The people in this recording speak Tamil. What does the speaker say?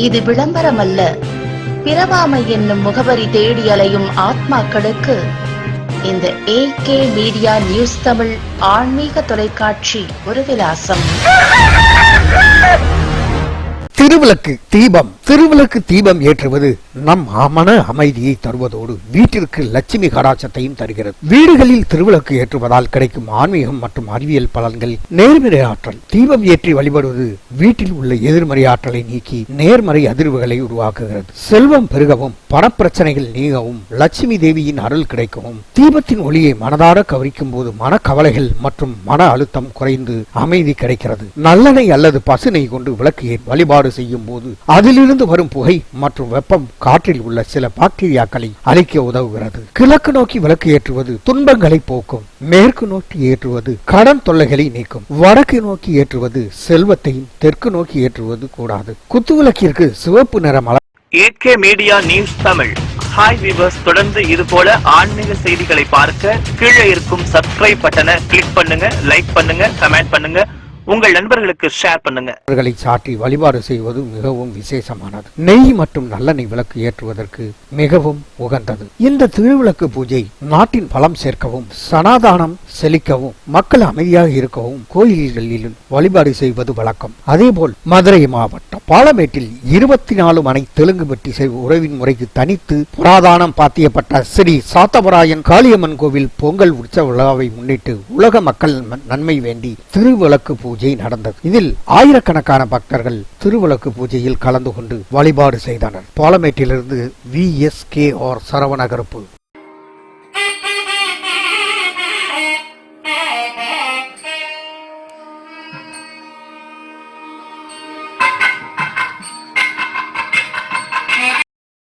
இது விளம்பரமல்ல. பிறவாமை என்னும் முகவரி தேடி அலையும் ஆத்மாக்களுக்கு இந்த AK மீடியா நியூஸ் தமிழ் ஆன்மீக தொலைக்காட்சி ஒரு விலாசம். திருவிளக்கு தீபம். திருவிளக்கு தீபம் ஏற்றுவது நம் மன அமைதியை தருவதோடு வீட்டிற்கு லட்சுமி கடாட்சத்தையும் தருகிறது. வீடுகளில் திருவிளக்கு ஏற்றுவதால் கிடைக்கும் ஆன்மீகம் மற்றும் அறிவியல் பலன்கள். நேர்மறை ஆற்றல். தீபம் ஏற்றி வழிபடுவது வீட்டில் உள்ள எதிர்மறை ஆற்றலை நீக்கி நேர்மறை அதிர்வுகளை உருவாக்குகிறது. செல்வம் பெருகவும் பணப்பிரச்சனைகள் நீங்கவும் லட்சுமி தேவியின் அருள் கிடைக்கவும் தீபத்தின் ஒளியை மனதார கவரிக்கும் போது மனக்கவலைகள் மற்றும் மன அழுத்தம் குறைந்து அமைதி கிடைக்கிறது. நல்லெண்ணெய் அல்லது பசுனை கொண்டு விளக்கு வழிபாடு செய்யும் போது அதிலிருந்து வரும் புகை மற்றும் வெப்பம் காற்றில் உள்ள சில பாக்டீரியாக்களை அழிக்க உதவுகிறது. கிழக்கு நோக்கி விளக்கு ஏற்றுவது துன்பங்களை போக்கும். மேற்கு நோக்கி ஏற்றுவது கடன் தொல்லைகளை நீக்கும். வடக்கு நோக்கி ஏற்றுவது செல்வத்தையும், தெற்கு நோக்கி ஏற்றுவது கூடாது. குத்துவிளக்கிற்கு சிவப்பு நிறம். AK media news Tamil. Hi viewers, தொடர்ந்து இது போல ஆன்மீக செய்திகளை பார்க்க கீழே இருக்கும் சப்ஸ்கிரைப் பட்டனை கிளிக் பண்ணுங்க, லைக் பண்ணுங்க, கமெண்ட் பண்ணுங்க, உங்கள் நண்பர்களுக்கு ஷேர் பண்ணுங்க. அவர்களை சாட்டி வழிபாடு செய்வது மிகவும் விசேஷமானது. நெய் மற்றும் நல்லெண்ணெய் விளக்கு ஏற்றுவதற்கு மிகவும் உகந்தது. இந்த திருவிளக்கு பூஜை நாட்டின் பலம் சேர்க்கவும், சனாதானம் செழிக்கவும், மக்கள் அமைதியாக இருக்கவும் கோயில்களில் வழிபாடு செய்வது வழக்கம். அதேபோல் மதுரை மாவட்டம் பாலமேட்டில் 24 மனை தெலுங்கு வெட்டி செய்வ உறவின் முறைக்கு தனித்து புராதானம் பாத்தியப்பட்ட ஸ்ரீ சாத்தவராயன் காளியம்மன் கோவில் பொங்கல் உற்சவ விழாவை முன்னிட்டு உலக மக்கள் நன்மை வேண்டி திருவிளக்கு பூஜை நடந்தது. இதில் ஆயிரக்கணக்கான பக்தர்கள் திருவிளக்கு பூஜையில் கலந்து கொண்டு வழிபாடு செய்தனர். பாலமேட்டிலிருந்து VSKR சரவணகருப்பு.